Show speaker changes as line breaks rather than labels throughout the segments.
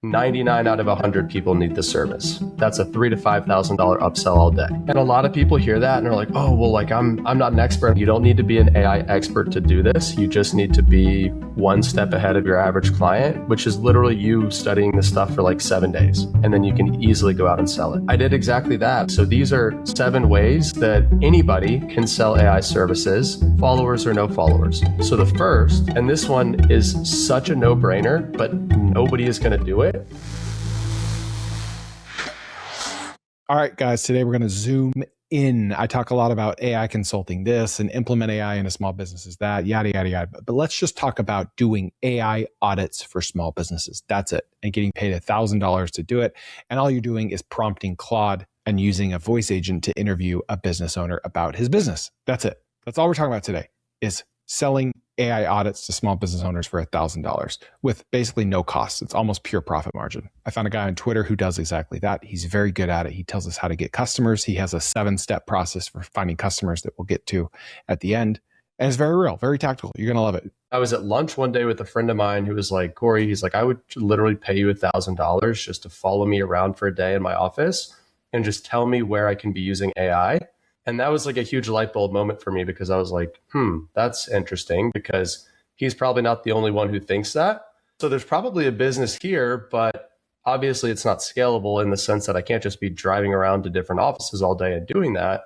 99 out of 100 people need the service. That's a $3,000 to $5,000 upsell all day. And a lot of people hear that and are like, oh, well, like I'm not an expert. You don't need to be an AI expert to do this. You just need to be one step ahead of your average client, which is literally you studying this stuff for like 7 days. And then you can easily go out and sell it. I did exactly that. So these are 7 ways that anybody can sell AI services, followers or no followers. So the first, and this one is such a no-brainer, but nobody is going to do it.
All right, guys, today we're going to zoom in. I talk a lot about AI consulting this and implement AI into small businesses, that, yada, yada, yada. But let's just talk about doing AI audits for small businesses. That's it. And getting paid $1,000 to do it. And all you're doing is prompting Claude and using a voice agent to interview a business owner about his business. That's it. That's all we're talking about today is selling AI audits to small business owners for $1,000 with basically no cost. It's almost pure profit margin. I found a guy on Twitter who does exactly that. He's very good at it. He tells us how to get customers. He has a 7-step process for finding customers that we'll get to at the end. And it's very real, very tactical. You're going to love it.
I was at lunch one day with a friend of mine who was like, Corey, he's like, I would literally pay you $1,000 just to follow me around for a day in my office and just tell me where I can be using AI. And that was like a huge light bulb moment for me because I was like, that's interesting because he's probably not the only one who thinks that. So there's probably a business here, but obviously it's not scalable in the sense that I can't just be driving around to different offices all day and doing that.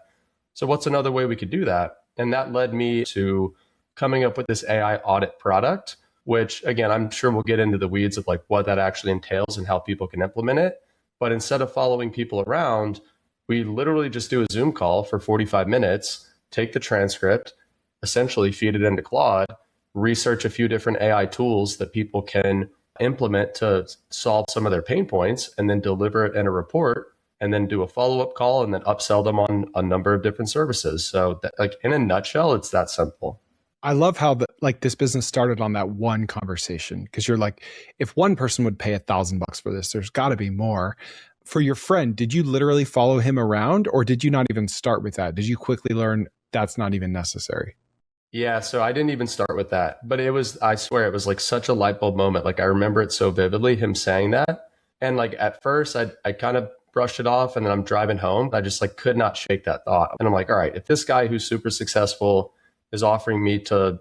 So what's another way we could do that? And that led me to coming up with this AI audit product, which again, I'm sure we'll get into the weeds of like what that actually entails and how people can implement it. But instead of following people around, we literally just do a Zoom call for 45 minutes, take the transcript, essentially feed it into Claude, research a few different AI tools that people can implement to solve some of their pain points, and then deliver it in a report, and then do a follow-up call, and then upsell them on a number of different services. So that, like in a nutshell, it's that simple.
I love how this business started on that one conversation because you're like, if one person would pay $1,000 for this, there's got to be more. For your friend, did you literally follow him around or did you not even start with that? Did you quickly learn that's not even necessary?
Yeah, so I didn't even start with that, but I swear it was like such a light bulb moment. Like I remember it so vividly, him saying that. And like at first I kind of brushed it off and then I'm driving home. I just like could not shake that thought. And I'm like, all right, if this guy who's super successful is offering me to,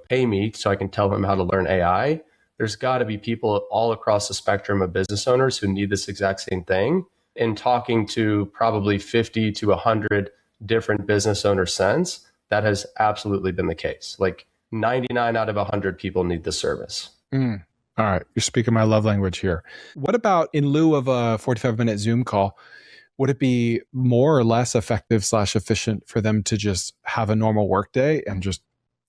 pay me so I can tell him how to learn AI, there's got to be people all across the spectrum of business owners who need this exact same thing. In talking to probably 50 to 100 different business owners since, that has absolutely been the case. Like 99 out of 100 people need the service.
All right. You're speaking my love language here. What about in lieu of a 45-minute Zoom call, would it be more or less effective / efficient for them to just have a normal workday and just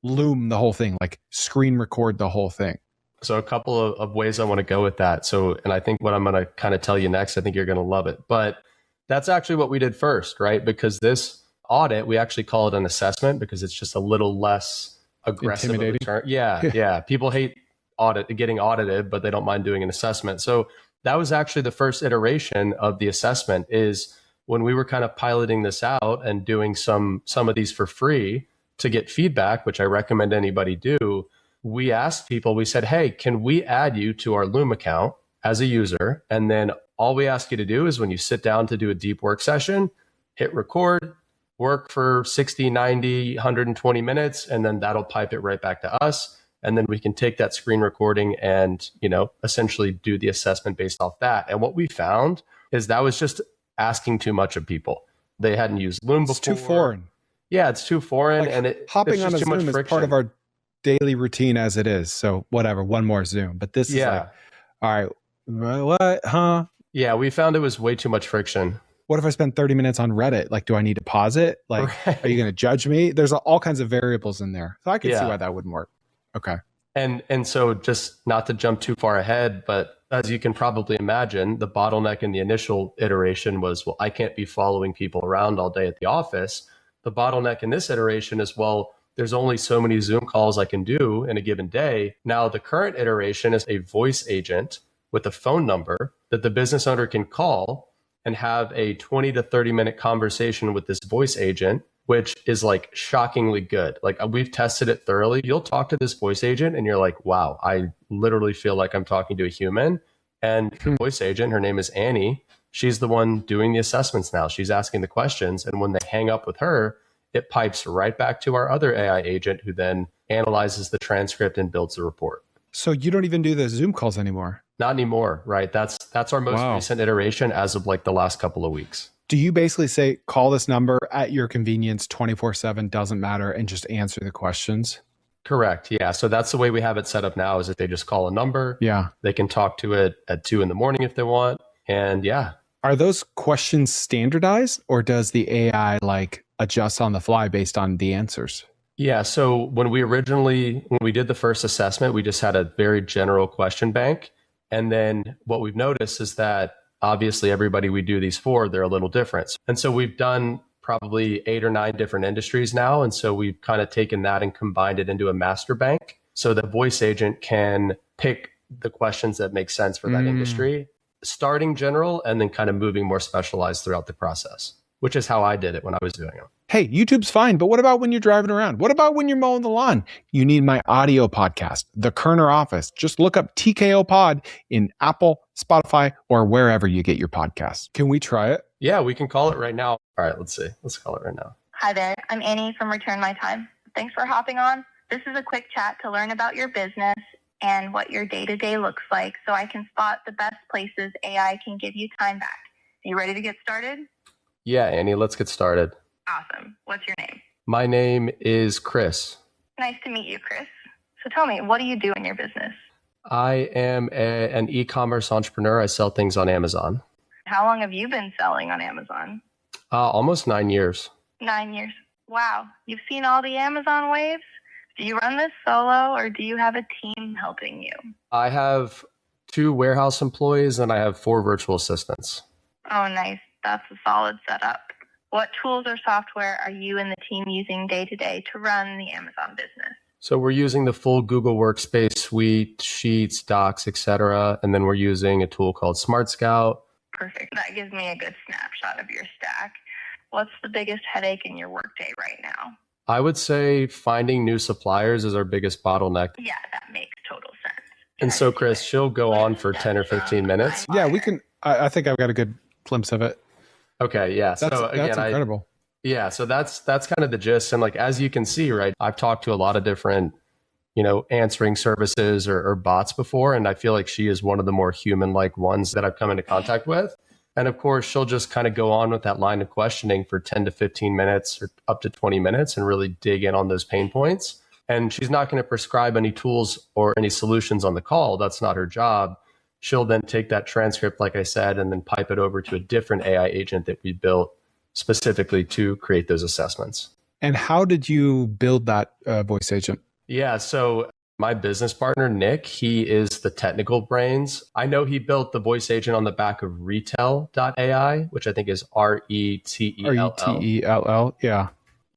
loom the whole thing, like screen record the whole thing?
So a couple of ways I want to go with that. So, and I think what I'm going to kind of tell you next, I think you're going to love it. But that's actually what we did first, right? Because this audit, we actually call it an assessment because it's just a little less aggressive.
Intimidating.
Of a term. Yeah. People hate getting audited, but they don't mind doing an assessment. So that was actually the first iteration of the assessment is when we were kind of piloting this out and doing some of these for free to get feedback, which I recommend anybody do. We asked people, we said, hey, can we add you to our Loom account as a user? And then all we ask you to do is when you sit down to do a deep work session, hit record, work for 60, 90, 120 minutes, and then that'll pipe it right back to us. And then we can take that screen recording and, essentially do the assessment based off that. And what we found is that was just asking too much of people. They hadn't used Loom before.
It's too foreign.
Yeah, it's too foreign.
Like
and
hopping on a Zoom is part of our daily routine as it is. So whatever, one more Zoom. But this is like, all right, what, huh?
Yeah, we found it was way too much friction.
What if I spend 30 minutes on Reddit? Like, do I need to pause it? Like, Are you going to judge me? There's all kinds of variables in there. So I can see why that wouldn't work. Okay.
And so just not to jump too far ahead, but as you can probably imagine, the bottleneck in the initial iteration was, well, I can't be following people around all day at the office. The bottleneck in this iteration is, well, there's only so many Zoom calls I can do in a given day. Now, the current iteration is a voice agent with a phone number that the business owner can call and have a 20 to 30 minute conversation with this voice agent, which is like shockingly good. Like we've tested it thoroughly. You'll talk to this voice agent and you're like, wow, I literally feel like I'm talking to a human. And the voice agent, her name is Annie. She's the one doing the assessments now. She's asking the questions. And when they hang up with her, it pipes right back to our other AI agent who then analyzes the transcript and builds the report.
So you don't even do the Zoom calls anymore?
Not anymore, right? That's our most recent iteration as of like the last couple of weeks.
Do you basically say, call this number at your convenience, 24/7, doesn't matter, and just answer the questions?
Correct. Yeah. So that's the way we have it set up now, is that they just call a number.
Yeah.
They can talk to it at 2 a.m. if they want. And yeah.
Are those questions standardized, or does the AI like adjust on the fly based on the answers?
Yeah. So when we did the first assessment, we just had a very general question bank. And then what we've noticed is that obviously everybody we do these for, they're a little different. And so we've done probably 8 or 9 different industries now. And so we've kind of taken that and combined it into a master bank so the voice agent can pick the questions that make sense for that industry, starting general and then kind of moving more specialized throughout the process, which is how I did it when I was doing it.
Hey, YouTube's fine, but what about when you're driving around? What about when you're mowing the lawn? You need my audio podcast, The Koerner Office. Just look up TKO Pod in Apple, Spotify, or wherever you get your podcasts. Can we try it?
Yeah, we can call it right now. All right, let's see. Let's call it right now.
Hi there, I'm Annie from Return My Time. Thanks for hopping on. This is a quick chat to learn about your business and what your day-to-day looks like so I can spot the best places AI can give you time back. Are you ready to get started?
Yeah, Annie, let's get started.
Awesome. What's your name?
My name is Chris.
Nice to meet you, Chris. So tell me, what do you do in your business?
I am an e-commerce entrepreneur. I sell things on Amazon.
How long have you been selling on Amazon?
Almost 9 years.
9 years. Wow. You've seen all the Amazon waves? Do you run this solo or do you have a team helping you?
I have 2 warehouse employees and I have 4 virtual assistants.
Oh, nice. That's a solid setup. What tools or software are you and the team using day to day to run the Amazon business?
So we're using the full Google Workspace suite, Sheets, Docs, etc. And then we're using a tool called Smart Scout.
Perfect. That gives me a good snapshot of your stack. What's the biggest headache in your workday right now?
I would say finding new suppliers is our biggest bottleneck.
Yeah, that makes total sense.
And so, Chris, she'll go on for 10 or 15 minutes.
Yeah, we can. I think I've got a good glimpse of it.
Okay, yeah.
That's incredible.
So that's kind of the gist. And like, as you can see, right, I've talked to a lot of different, answering services or bots before. And I feel like she is one of the more human-like ones that I've come into contact with. And of course, she'll just kind of go on with that line of questioning for 10 to 15 minutes or up to 20 minutes and really dig in on those pain points. And she's not going to prescribe any tools or any solutions on the call. That's not her job. She'll then take that transcript, like I said, and then pipe it over to a different AI agent that we built specifically to create those assessments.
And how did you build that voice agent?
Yeah, so my business partner, Nick, he is the technical brains. I know he built the voice agent on the back of retail.ai, which I think is RETELL.
RETELL, yeah.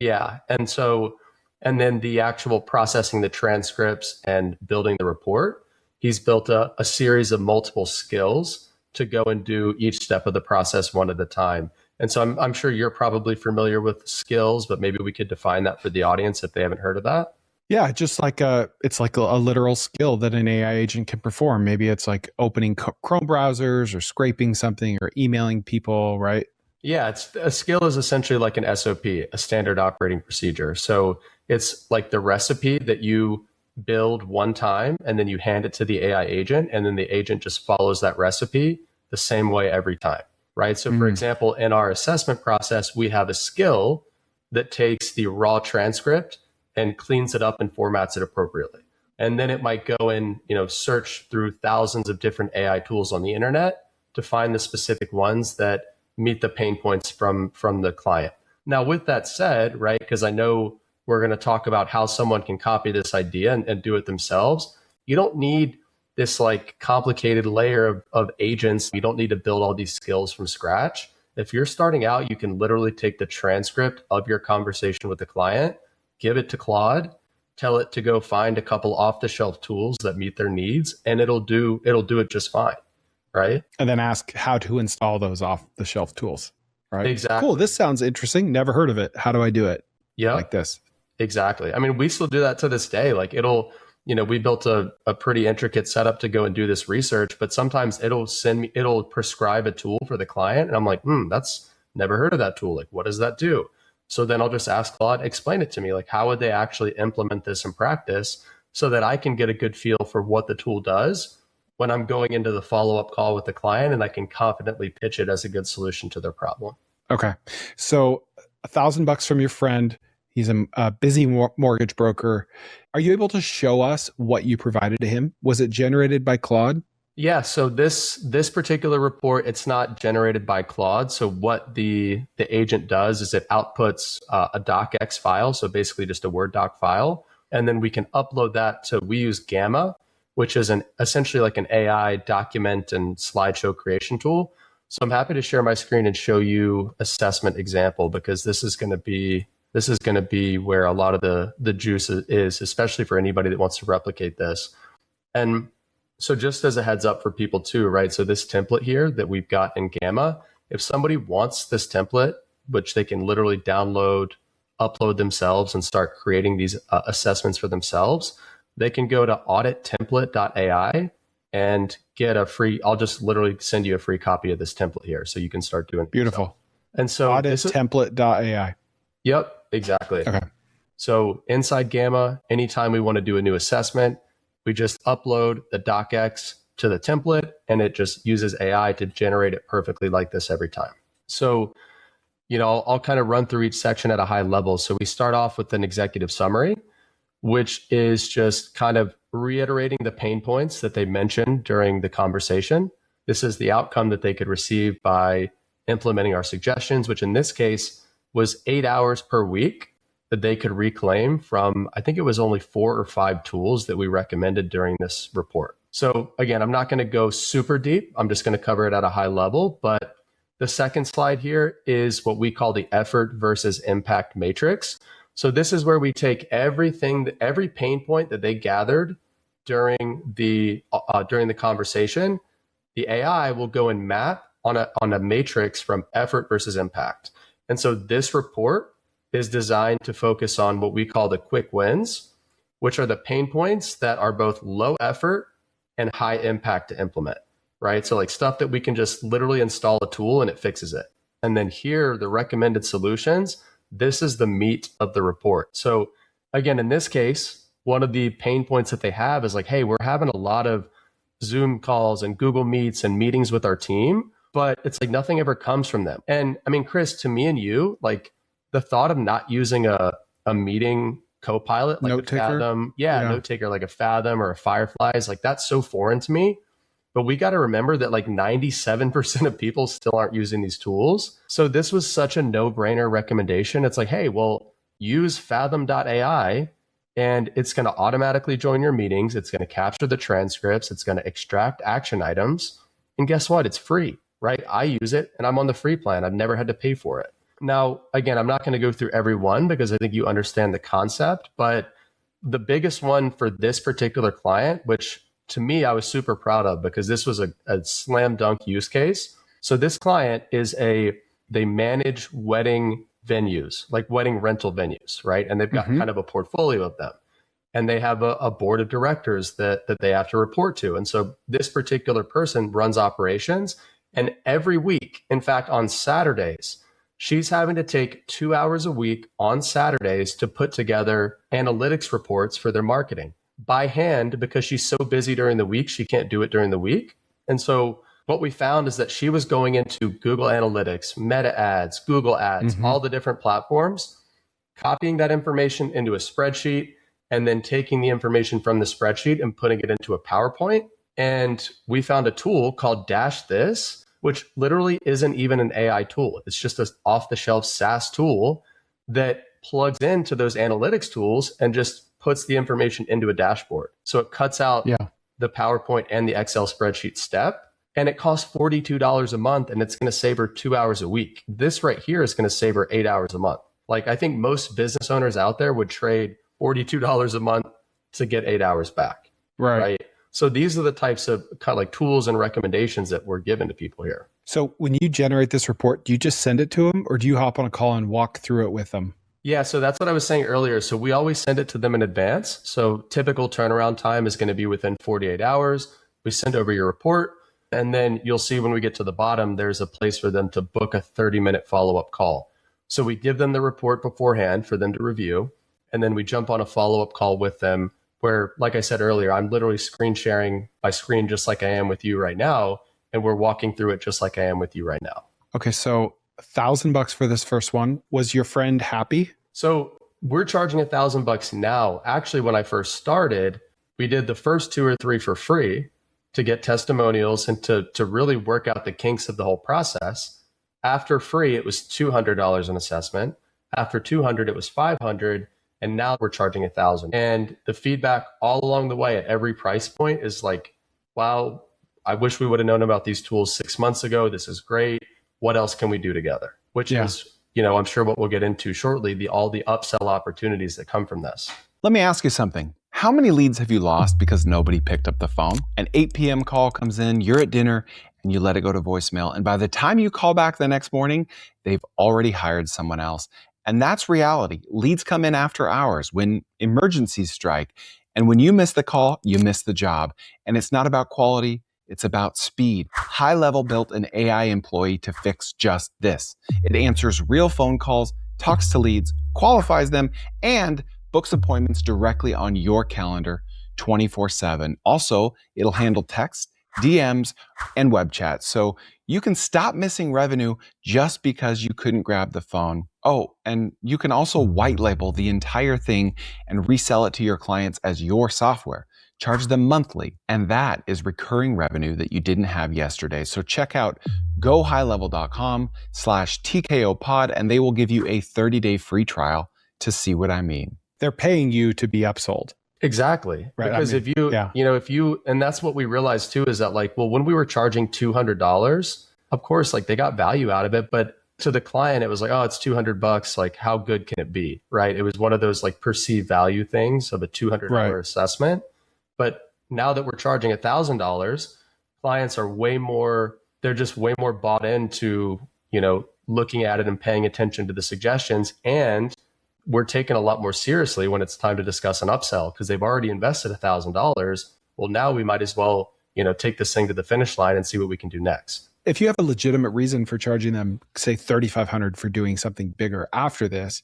Yeah, and then the actual processing the transcripts and building the report. He's built a series of multiple skills to go and do each step of the process one at a time. And so I'm sure you're probably familiar with skills, but maybe we could define that for the audience if they haven't heard of that.
Yeah, just like it's like a literal skill that an AI agent can perform. Maybe it's like opening Chrome browsers or scraping something or emailing people, right?
Yeah, a skill is essentially like an SOP, a standard operating procedure. So it's like the recipe that you build one time and then you hand it to the AI agent and then the agent just follows that recipe the same way every time, right? So for example, in our assessment process, we have a skill that takes the raw transcript and cleans it up and formats it appropriately. And then it might go and, search through thousands of different AI tools on the internet to find the specific ones that meet the pain points from the client. Now, with that said, right, because I know we're going to talk about how someone can copy this idea and do it themselves. You don't need this like complicated layer of agents. You don't need to build all these skills from scratch. If you're starting out, you can literally take the transcript of your conversation with the client, give it to Claude, tell it to go find a couple off-the-shelf tools that meet their needs, and it'll do it just fine, right?
And then ask how to install those off-the-shelf tools, right?
Exactly.
Cool. This sounds interesting. Never heard of it. How do I do it?
Yeah,
like this.
Exactly. I mean, we still do that to this day. Like it'll we built a pretty intricate setup to go and do this research, but sometimes it'll prescribe a tool for the client. And I'm like, that's never heard of that tool. Like, what does that do? So then I'll just ask Claude, explain it to me. Like, how would they actually implement this in practice so that I can get a good feel for what the tool does when I'm going into the follow-up call with the client, and I can confidently pitch it as a good solution to their problem.
Okay. So $1,000 from your friend. He's a busy mortgage broker. Are you able to show us what you provided to him? Was it generated by Claude?
Yeah. So this particular report, it's not generated by Claude. So what the agent does is it outputs a docx file. So basically just a Word doc file. And then we can upload that we use Gamma, which is essentially like an AI document and slideshow creation tool. So I'm happy to share my screen and show you assessment example, because this is going to be where a lot of the juice is, especially for anybody that wants to replicate this. And so just as a heads up for people too, right? So this template here that we've got in Gamma, if somebody wants this template, which they can literally download, upload themselves and start creating these assessments for themselves, they can go to audittemplate.ai and get a free, I'll just literally send you a free copy of this template here so you can start doing it.
Beautiful.
Yourself. And so
audittemplate.ai.
Yep, exactly.
Okay.
So inside Gamma, anytime we want to do a new assessment, we just upload the docx to the template, and it just uses AI to generate it perfectly like this every time. So, I'll kind of run through each section at a high level. So we start off with an executive summary, which is just kind of reiterating the pain points that they mentioned during the conversation. This is the outcome that they could receive by implementing our suggestions, which in this case was 8 hours per week that they could reclaim from, I think it was only 4 or 5 tools that we recommended during this report. So again, I'm not going to go super deep. I'm just going to cover it at a high level. But the second slide here is what we call the effort versus impact matrix. So this is where we take every pain point that they gathered during the conversation. The AI will go and map on a matrix from effort versus impact. And so this report is designed to focus on what we call the quick wins, which are the pain points that are both low effort and high impact to implement, right? So like stuff that we can just literally install a tool and it fixes it. And then here, the recommended solutions, this is the meat of the report. So again, in this case, one of the pain points that they have is like, hey, we're having a lot of Zoom calls and Google Meets and meetings with our team, but it's like nothing ever comes from them. And I mean, Chris, to me and you, like the thought of not using a meeting co-pilot, like
note taker?
Fathom, note taker, like a Fathom or a Firefly, is like, that's so foreign to me. But we got to remember that like 97% of people still aren't using these tools. So this was such a no-brainer recommendation. It's like, hey, well, use fathom.ai and it's going to automatically join your meetings. It's going to capture the transcripts. It's going to extract action items. And guess what? It's free, right? I use it and I'm on the free plan. I've never had to pay for it. Now, again, I'm not going to go through every one because I think you understand the concept, but the biggest one for this particular client, which to me, I was super proud of because this was a slam dunk use case. So this client they manage wedding venues, like wedding rental venues, right? And they've got kind of a portfolio of them. And they have a board of directors that they have to report to. And so this particular person runs operations. And every week, in fact, on Saturdays, she's having to take 2 hours a week on Saturdays to put together analytics reports for their marketing by hand because she's so busy during the week, she can't do it during the week. And so what we found is that she was going into Google Analytics, Meta Ads, Google Ads, all the different platforms, copying that information into a spreadsheet, and then taking the information from the spreadsheet and putting it into a PowerPoint. And we found a tool called Dash This, which literally isn't even an AI tool. It's just an off-the-shelf SaaS tool that plugs into those analytics tools and just puts the information into a dashboard. So it cuts out the PowerPoint and the Excel spreadsheet step. And it costs $42 a month, and it's going to save her 2 hours a week. This right here is going to save her 8 hours a month. Like I think most business owners out there would trade $42 a month to get 8 hours back. Right. So these are the types of kind of like tools and recommendations that we're given to people here.
So when you generate this report, do you just send it to them or do you hop on a call and walk through it with them?
Yeah, so that's what I was saying earlier. So we always send it to them in advance. So typical turnaround time is going to be within 48 hours. We send over your report, and then you'll see when we get to the bottom, there's a place for them to book a 30-minute follow-up call. So we give them the report beforehand for them to review, and then we jump on a follow-up call with them where, like I said earlier, I'm literally screen sharing my screen just like I am with you right now, and we're walking through it just like I am with you right now.
Okay, so $1,000 for this first one. Was your friend happy?
So we're charging $1,000 now. Actually, when I first started, we did the first 2 or 3 for free to get testimonials and to really work out the kinks of the whole process. After free, it was $200 an assessment. After 200, it was 500, and now we're charging 1,000. And the feedback all along the way at every price point is like, wow, I wish we would have known about these tools 6 months ago. This is great. What else can we do together? Which is, I'm sure what we'll get into shortly, all the upsell opportunities that come from this.
Let me ask you something. How many leads have you lost because nobody picked up the phone? An 8 p.m. call comes in, you're at dinner, and you let it go to voicemail. And by the time you call back the next morning, they've already hired someone else. And that's reality. Leads come in after hours when emergencies strike. And when you miss the call, you miss the job. And it's not about quality. It's about speed. High Level built an AI employee to fix just this. It answers real phone calls, talks to leads, qualifies them, and books appointments directly on your calendar 24/7. Also, it'll handle text, DMs, and web chat. So you can stop missing revenue just because you couldn't grab the phone. Oh, and you can also white label the entire thing and resell it to your clients as your software. Charge them monthly, and that is recurring revenue that you didn't have yesterday. So check out gohighlevel.com/TKOpod, and they will give you a 30-day free trial to see what I mean. They're paying you to be upsold.
Exactly.
Right.
Because if you, and that's what we realized too, is that like, well, when we were charging $200, of course, like they got value out of it, but to the client, it was like, oh, it's $200. Like, how good can it be? Right. It was one of those like perceived value things of a $200 assessment. But now that we're charging $1,000, clients are they're just way more bought into, looking at it and paying attention to the suggestions. And we're taken a lot more seriously when it's time to discuss an upsell because they've already invested $1,000. Well, now we might as well, take this thing to the finish line and see what we can do next.
If you have a legitimate reason for charging them, say $3,500 for doing something bigger after this,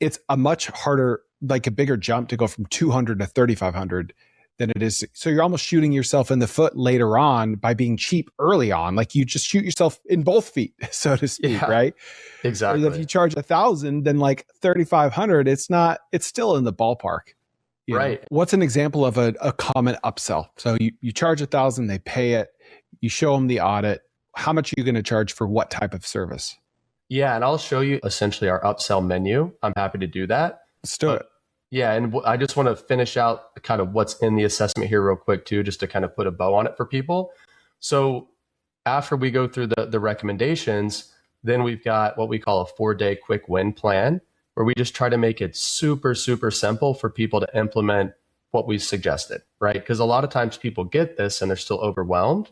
it's a much harder, like a bigger jump to go from $200 to $3,500 than it is. So you're almost shooting yourself in the foot later on by being cheap early on. Like you just shoot yourself in both feet, so to speak, right?
Exactly.
Whereas if you charge $1,000, then like $3,500, it's still in the ballpark.
Right.
Know? What's an example of a common upsell? So you charge $1,000, they pay it, you show them the audit. How much are you going to charge for what type of service?
Yeah, and I'll show you essentially our upsell menu. I'm happy to do that.
Let's do it.
Yeah, and I just want to finish out kind of what's in the assessment here real quick too, just to kind of put a bow on it for people. So after we go through the recommendations, then we've got what we call a 4-day quick win plan, where we just try to make it super, super simple for people to implement what we've suggested, right? Because a lot of times people get this and they're still overwhelmed.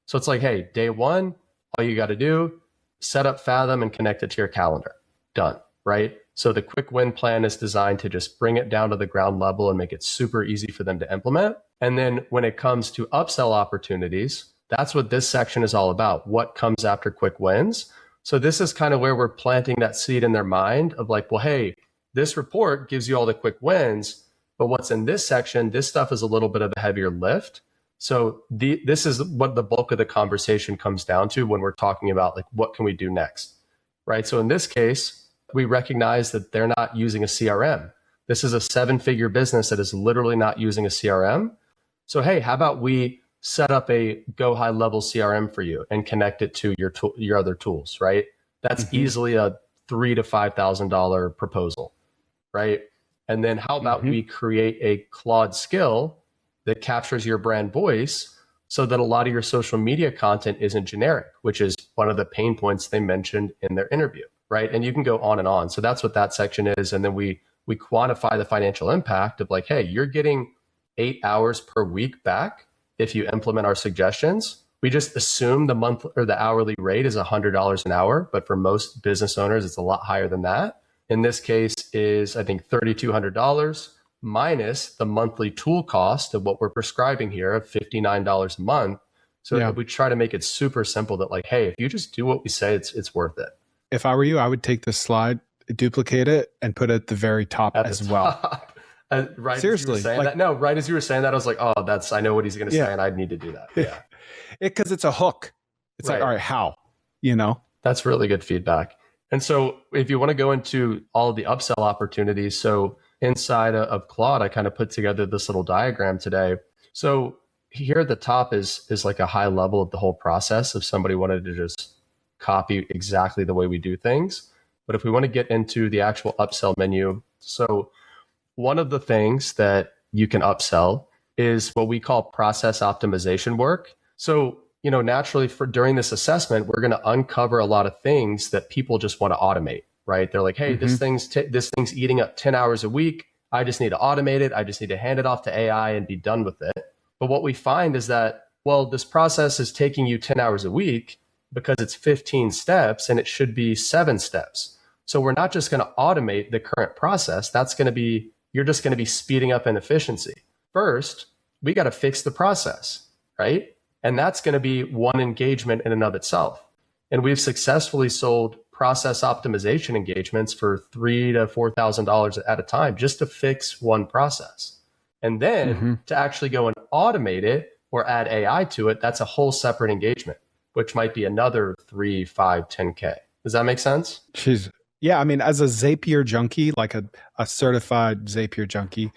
So it's like, hey, day 1, all you got to do, set up Fathom and connect it to your calendar. Done, right? So the quick win plan is designed to just bring it down to the ground level and make it super easy for them to implement. And then when it comes to upsell opportunities, that's what this section is all about. What comes after quick wins? So this is kind of where we're planting that seed in their mind of like, well, hey, this report gives you all the quick wins, but what's in this section, this stuff is a little bit of a heavier lift. So this is what the bulk of the conversation comes down to when we're talking about like, what can we do next, right? So in this case, we recognize that they're not using a CRM. This is a 7-figure business that is literally not using a CRM. So, hey, how about we set up a Go High Level CRM for you and connect it to your other tools, right? That's easily a $3,000 to $5,000 proposal, right? And then how about we create a Claude skill that captures your brand voice so that a lot of your social media content isn't generic, which is one of the pain points they mentioned in their interview, right? And you can go on and on. So that's what that section is. And then we quantify the financial impact of like, hey, you're getting 8 hours per week back if you implement our suggestions. We just assume the month or the hourly rate is $100 an hour, but for most business owners, it's a lot higher than that. in this case is, I think, $3,200 minus the monthly tool cost of what we're prescribing here of $59 a month. So we try to make it super simple that like, hey, if you just do what we say, it's worth it.
If I were you, I would take this slide, duplicate it, and put it at the very top well.
Right.
Seriously.
Right as you were saying that, I was like, oh, I know what he's going to say, and I need to do that. Yeah.
Because it's a hook. It's like, all right, how? That's
really good feedback. And so if you want to go into all of the upsell opportunities, so inside of Claude, I kind of put together this little diagram today. So here at the top is like a high level of the whole process if somebody wanted to just copy exactly the way we do things. But if we want to get into the actual upsell menu, so one of the things that you can upsell is what we call process optimization work. So, naturally during this assessment, we're going to uncover a lot of things that people just want to automate, right? They're like, hey, this thing's eating up 10 hours a week. I just need to automate it. I just need to hand it off to AI and be done with it. But what we find is that, well, this process is taking you 10 hours a week because it's 15 steps and it should be 7 steps. So we're not just going to automate the current process. You're just going to be speeding up inefficiency. First, we got to fix the process, right? And that's going to be one engagement in and of itself. And we've successfully sold process optimization engagements for $3,000 to $4,000 at a time just to fix one process. And then to actually go and automate it or add AI to it, that's a whole separate engagement, which might be another 3, 5, 10K. Does that make sense?
Yeah, I mean, as a Zapier junkie, like a certified Zapier junkie,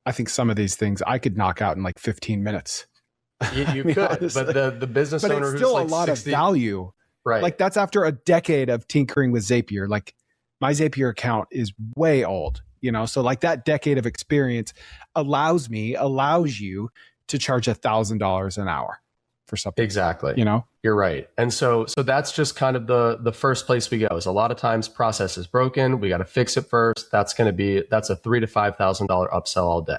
I think some of these things I could knock out in like 15 minutes.
You could, honestly. But the business owner
it's still
who's like
a lot
60,
of value.
Right.
Like that's after a decade of tinkering with Zapier. Like my Zapier account is way old, so like that decade of experience allows you to charge $1,000 an hour for something.
Exactly. You're right. And so that's just kind of the first place we go is a lot of times process is broken. We got to fix it first. That's a $3,000 to $5,000 upsell all day.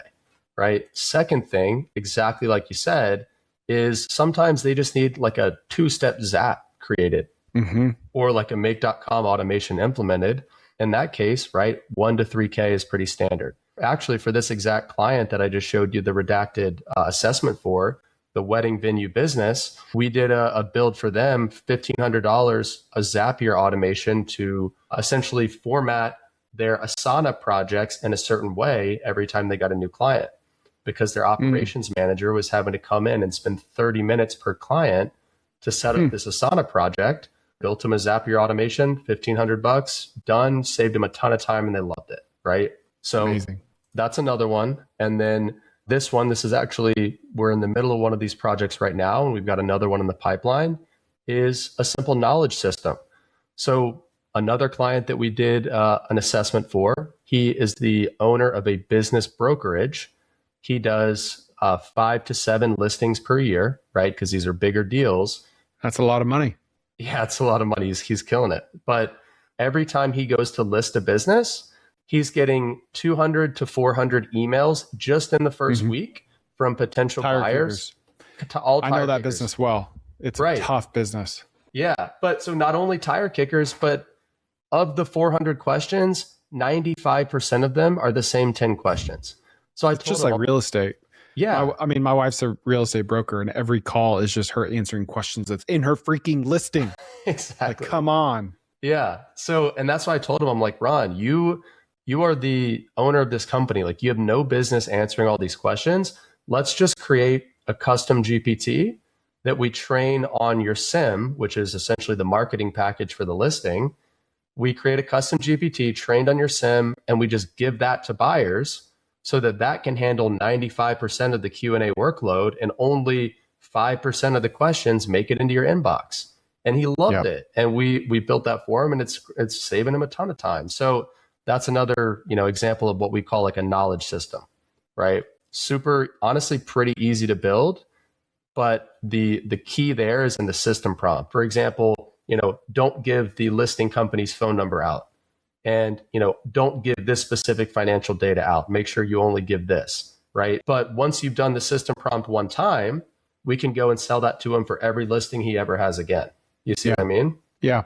Right. Second thing, exactly like you said, is sometimes they just need like a 2-step Zap created or like a make.com automation implemented. In that case, right, 1 to 3K is pretty standard. Actually, for this exact client that I just showed you the redacted assessment for, the wedding venue business, we did a build for them, $1,500, a Zapier automation to essentially format their Asana projects in a certain way every time they got a new client, because their operations manager was having to come in and spend 30 minutes per client to set up this Asana project. Built them a Zapier automation, $1,500, done, saved them a ton of time, and they loved it, right? So amazing. That's another one. And then this is actually, we're in the middle of one of these projects right now, and we've got another one in the pipeline, is a simple knowledge system. So another client that we did an assessment for, he is the owner of a business brokerage. He does 5 to 7 listings per year, right? Because these are bigger deals.
That's a lot of money.
Yeah, it's a lot of money. He's killing it. But every time he goes to list a business, he's getting 200 to 400 emails just in the first week from potential buyers.
I know that business well. It's a tough business.
Yeah. But so not only tire kickers, but of the 400 questions, 95% of them are the same 10 questions. So
it's just like real estate.
Yeah.
I mean, my wife's a real estate broker, and every call is just her answering questions that's in her freaking listing.
Exactly.
Like, come on.
Yeah. So, and that's why I told him, I'm like, Ron, you are the owner of this company. Like, you have no business answering all these questions. Let's just create a custom GPT that we train on your SIM, which is essentially the marketing package for the listing. We create a custom GPT trained on your SIM, and we just give that to buyers so that can handle 95% of the Q&A workload, and only 5% of the questions make it into your inbox. And he loved it. And we built that for him, and it's saving him a ton of time. So that's another, example of what we call like a knowledge system, right? Super, honestly, pretty easy to build. But the key there is in the system prompt. For example, don't give the listing company's phone number out. And, don't give this specific financial data out. Make sure you only give this, right? But once you've done the system prompt one time, we can go and sell that to him for every listing he ever has again. You see what I mean?
Yeah.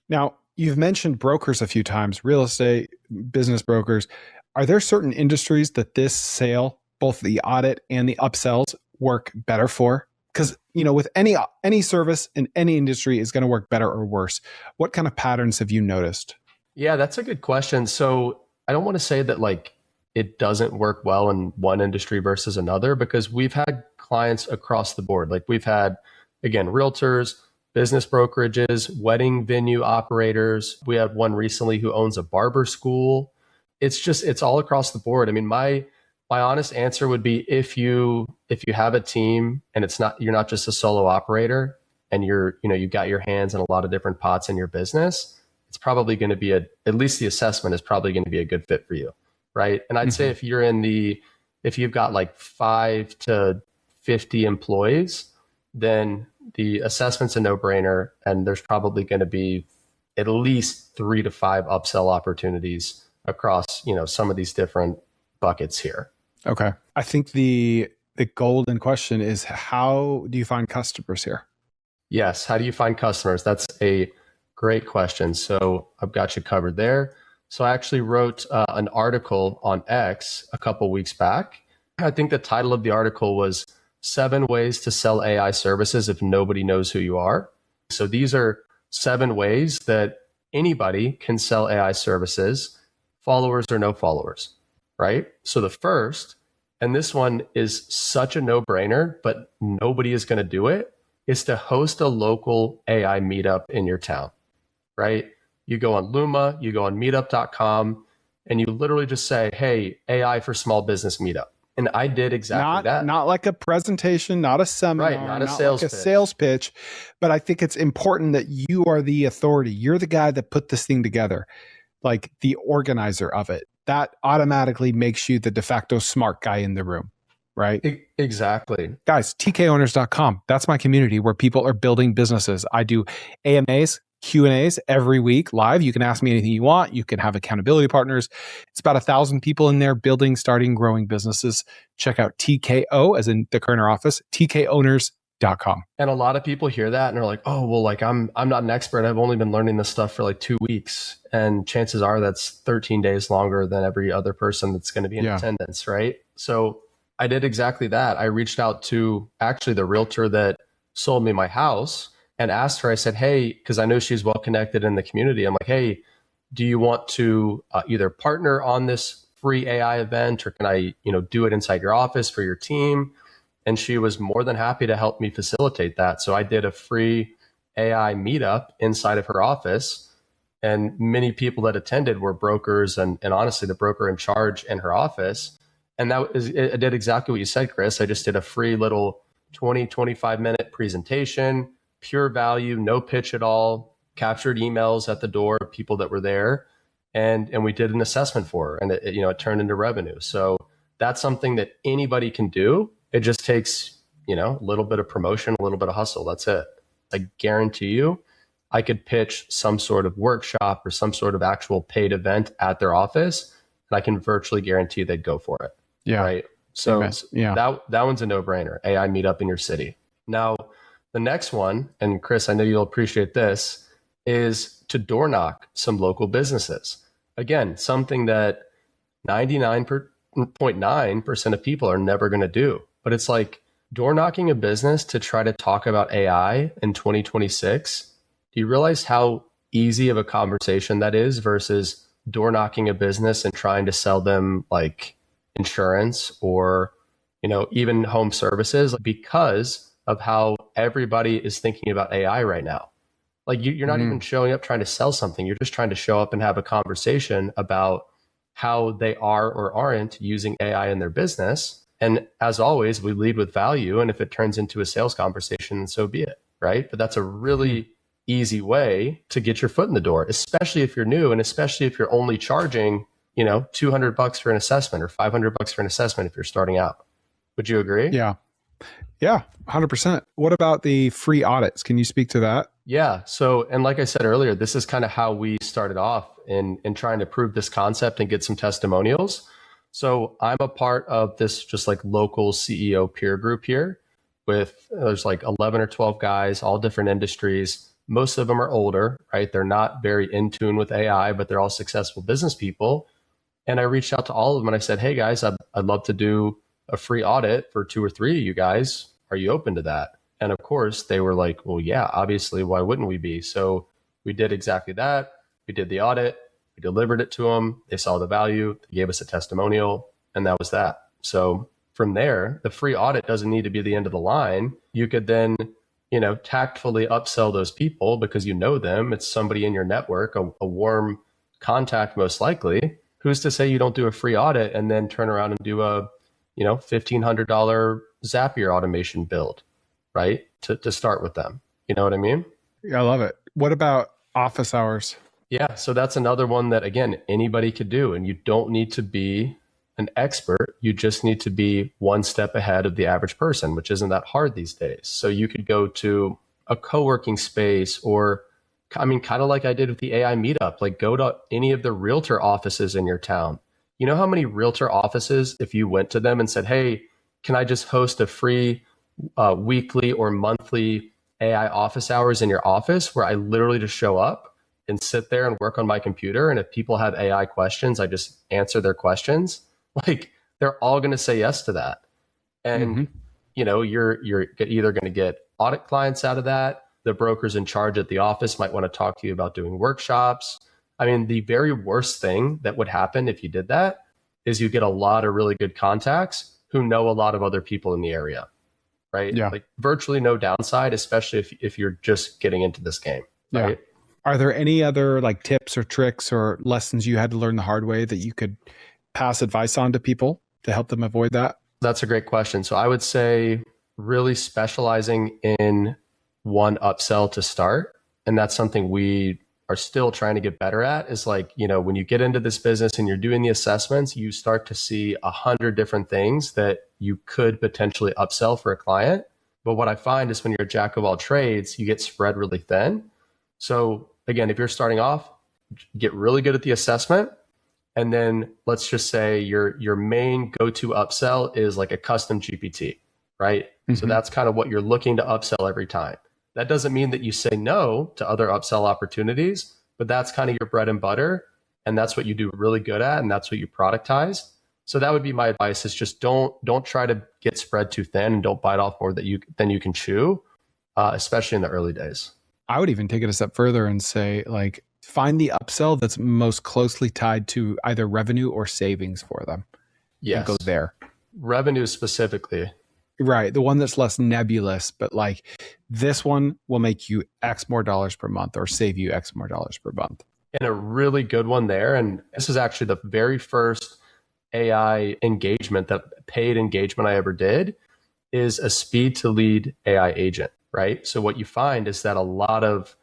Now, You've mentioned brokers a few times, real estate, business brokers. Are there certain industries that this sale, both the audit and the upsells, work better for? Because, with any service in any industry is going to work better or worse. What kind of patterns have you noticed?
Yeah, that's a good question. So I don't want to say that like it doesn't work well in one industry versus another, because we've had clients across the board. Like we've had, again, realtors, business brokerages, wedding venue operators. We had one recently who owns a barber school. It's all across the board. I mean, my honest answer would be if you have a team and you're not just a solo operator and you've got your hands in a lot of different pots in your business, it's probably going to be at least the assessment is probably going to be a good fit for you. Right. And I'd say if you've got like 5 to 50 employees, then the assessment's a no-brainer. And there's probably going to be at least 3 to 5 upsell opportunities across, some of these different buckets here.
Okay. I think the golden question is, how do you find customers here?
Yes. How do you find customers? That's a great question. So I've got you covered there. So I actually wrote an article on X a couple weeks back. I think the title of the article was 7 Ways to Sell AI Services If Nobody Knows Who You Are. So these are 7 ways that anybody can sell AI services, followers or no followers, right? So the first, and this one is such a no-brainer, but nobody is going to do it, is to host a local AI meetup in your town, right? You go on Luma, you go on meetup.com, and you literally just say, hey, AI for small business meetup. And I did exactly that.
Not like a presentation, not a seminar,
right, not a
sales pitch. But I think it's important that you are the authority. You're the guy that put this thing together, like the organizer of it. That automatically makes you the de facto smart guy in the room, right?
Exactly.
Guys, tkowners.com. That's my community where people are building businesses. I do AMAs, Q&As every week live. You can ask me anything you want. You can have accountability partners. It's about 1,000 people in there building, starting, growing businesses. Check out TKO, as in the Koerner office, tkowners.com.
And a lot of people hear that and are like, oh, well, like I'm not an expert. I've only been learning this stuff for like 2 weeks. And chances are that's 13 days longer than every other person that's going to be in attendance, right? So I did exactly that. I reached out to actually the realtor that sold me my house and asked her, I said, hey, because I know she's well connected in the community. I'm like, hey, do you want to either partner on this free AI event, or can I, do it inside your office for your team? And she was more than happy to help me facilitate that. So I did a free AI meetup inside of her office, and many people that attended were brokers and honestly the broker in charge in her office. And I did exactly what you said, Chris. I just did a free little 20, 25 minute presentation, pure value, no pitch at all, captured emails at the door of people that were there. And we did an assessment for her, and it turned into revenue. So that's something that anybody can do. It just takes, a little bit of promotion, a little bit of hustle. That's it. I guarantee you, I could pitch some sort of workshop or some sort of actual paid event at their office, and I can virtually guarantee they'd go for it.
Yeah.
Right. So
that
one's a no-brainer. AI meetup in your city. Now, the next one, and Chris, I know you'll appreciate this, is to door knock some local businesses. Again, something that 99.9% of people are never going to do. But it's like door knocking a business to try to talk about AI in 2026. Do you realize how easy of a conversation that is versus door knocking a business and trying to sell them like insurance or, even home services, because of how everybody is thinking about AI right now? Like you're not even showing up trying to sell something. You're just trying to show up and have a conversation about how they are or aren't using AI in their business. And as always, we lead with value. And if it turns into a sales conversation, then so be it, right? But that's a really easy way to get your foot in the door, especially if you're new, and especially if you're only charging, $200 for an assessment or $500 for an assessment if you're starting out. Would you agree?
Yeah. Yeah, 100%. What about the free audits? Can you speak to that?
Yeah. So, and like I said earlier, this is kind of how we started off in trying to prove this concept and get some testimonials. So I'm a part of this just like local CEO peer group here with, there's like 11 or 12 guys, all different industries. most of them are older, right? They're not very in tune with AI, but they're all successful business people. And I reached out to all of them and I said, hey guys, I'd love to do a free audit for 2 or 3 of you guys. Are you open to that? And of course they were like, well, yeah, obviously, why wouldn't we be? So we did exactly that. We did the audit, we delivered it to them. They saw the value, they gave us a testimonial, and that was that. So from there, the free audit doesn't need to be the end of the line. You could then, tactfully upsell those people because you know them. It's somebody in your network, a warm contact, most likely. Who's to say you don't do a free audit and then turn around and do a, $1,500 Zapier automation build, right? To start with them. You know what I mean?
Yeah, I love it. What about office hours?
Yeah. So that's another one that, again, anybody could do. And you don't need to be an expert. You just need to be one step ahead of the average person, which isn't that hard these days. So you could go to a co-working space or, kind of like I did with the AI meetup, like go to any of the realtor offices in your town. You know how many realtor offices, if you went to them and said, hey, can I just host a free weekly or monthly AI office hours in your office where I literally just show up and sit there and work on my computer. And if people have AI questions, I just answer their questions. Like they're all going to say yes to that. And, you're either going to get audit clients out of that. The brokers in charge at the office might want to talk to you about doing workshops. I mean, the very worst thing that would happen if you did that is you get a lot of really good contacts who know a lot of other people in the area, right?
Yeah.
Like virtually no downside, especially if you're just getting into this game, right?
Yeah. Are there any other like tips or tricks or lessons you had to learn the hard way that you could pass advice on to people to help them avoid that?
That's a great question. So I would say really specializing in one upsell to start. And that's something we are still trying to get better at is like, when you get into this business and you're doing the assessments, you start to see 100 different things that you could potentially upsell for a client. But what I find is when you're a jack of all trades, you get spread really thin. So again, if you're starting off, get really good at the assessment. And then let's just say your main go-to upsell is like a custom GPT, right? Mm-hmm. So that's kind of what you're looking to upsell every time. That doesn't mean that you say no to other upsell opportunities, but that's kind of your bread and butter. And that's what you do really good at. And that's what you productize. So that would be my advice is just don't try to get spread too thin and don't bite off more than you can chew, especially in the early days.
I would even take it a step further and say like, find the upsell that's most closely tied to either revenue or savings for them.
Yes.
And go there.
Revenue specifically.
Right. The one that's less nebulous, but like this one will make you X more dollars per month or save you X more dollars per month.
And a really good one there. And this is actually the very first AI engagement, that paid engagement I ever did, is a speed to lead AI agent, right? So what you find is that a lot of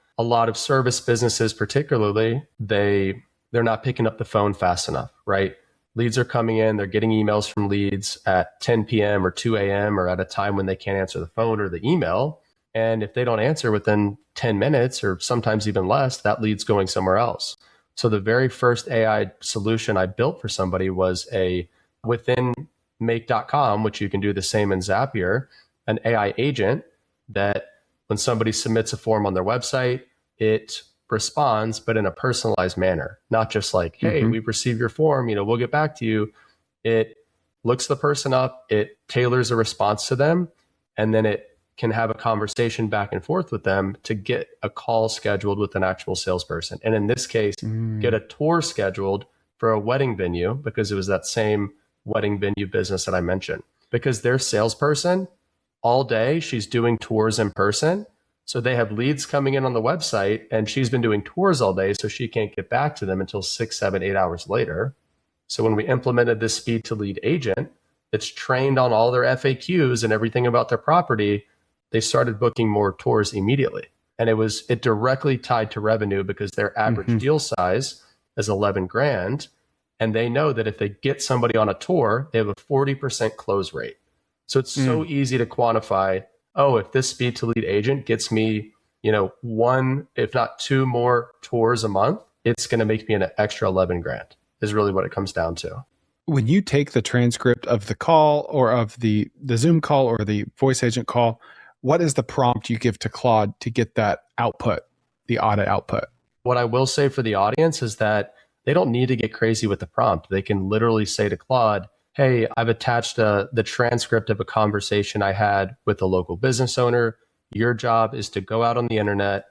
service businesses, particularly, they're not picking up the phone fast enough, right? Leads are coming in, they're getting emails from leads at 10 p.m. or 2 a.m. or at a time when they can't answer the phone or the email. And if they don't answer within 10 minutes or sometimes even less, that lead's going somewhere else. So the very first AI solution I built for somebody was within make.com, which you can do the same in Zapier, an AI agent that when somebody submits a form on their website, it responds, but in a personalized manner, not just like, hey, we've received your form, we'll get back to you. It looks the person up, it tailors a response to them, and then it can have a conversation back and forth with them to get a call scheduled with an actual salesperson. And in this case, get a tour scheduled for a wedding venue, because it was that same wedding venue business that I mentioned. Because their salesperson, all day, she's doing tours in person. So they have leads coming in on the website, and she's been doing tours all day, so she can't get back to them until 6, 7, 8 hours later. So when we implemented this speed to lead agent that's trained on all their FAQs and everything about their property, they started booking more tours immediately. And it directly tied to revenue because their average deal size is 11 grand. And they know that if they get somebody on a tour, they have a 40% close rate. So it's so easy to quantify, if this speed to lead agent gets me, 1, if not 2 more tours a month, it's going to make me an extra 11 grand is really what it comes down to.
When you take the transcript of the call or of the Zoom call or the voice agent call, what is the prompt you give to Claude to get that output? the audit output.
What I will say for the audience is that they don't need to get crazy with the prompt. They can literally say to Claude, hey, I've attached the transcript of a conversation I had with a local business owner. Your job is to go out on the internet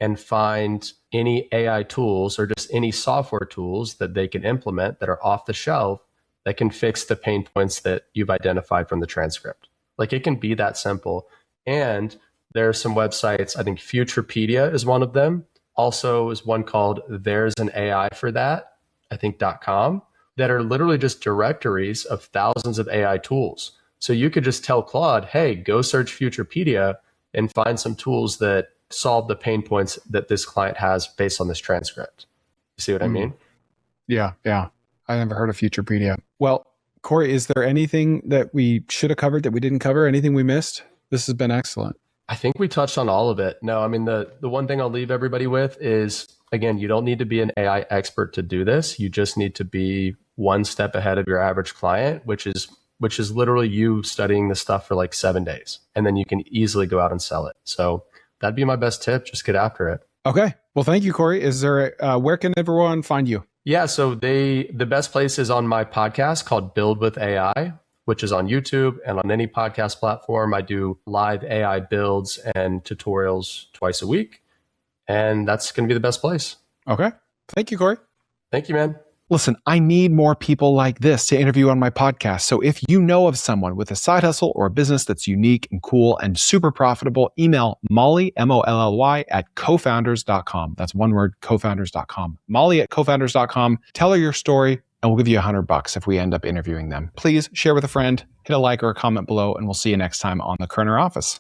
and find any AI tools or just any software tools that they can implement that are off the shelf that can fix the pain points that you've identified from the transcript. Like, it can be that simple. And there are some websites, I think Futurepedia is one of them. Also is one called There's an AI for That, I think .com, that are literally just directories of thousands of AI tools. So you could just tell Claude, hey, go search Futurepedia and find some tools that solve the pain points that this client has based on this transcript. You see what I mean?
Yeah. I never heard of Futurepedia. Well, Corey, is there anything that we should have covered that we didn't cover? Anything we missed? This has been excellent.
I think we touched on all of it. No, I mean, the one thing I'll leave everybody with is, again, you don't need to be an AI expert to do this. You just need to be one step ahead of your average client, which is literally you studying this stuff for like 7 days. And then you can easily go out and sell it. So that'd be my best tip. Just get after it.
Okay. Well, thank you, Corey. Is there where can everyone find you?
Yeah. So the best place is on my podcast called Build with AI, which is on YouTube and on any podcast platform. I do live AI builds and tutorials twice a week. And that's going to be the best place.
Okay. Thank you, Corey.
Thank you, man.
Listen, I need more people like this to interview on my podcast. So if you know of someone with a side hustle or a business that's unique and cool and super profitable, email Molly, Molly, at cofounders.com. That's one word, cofounders.com. Molly at cofounders.com. Tell her your story and we'll give you $100 if we end up interviewing them. Please share with a friend, hit a like or a comment below, and we'll see you next time on the Koerner Office.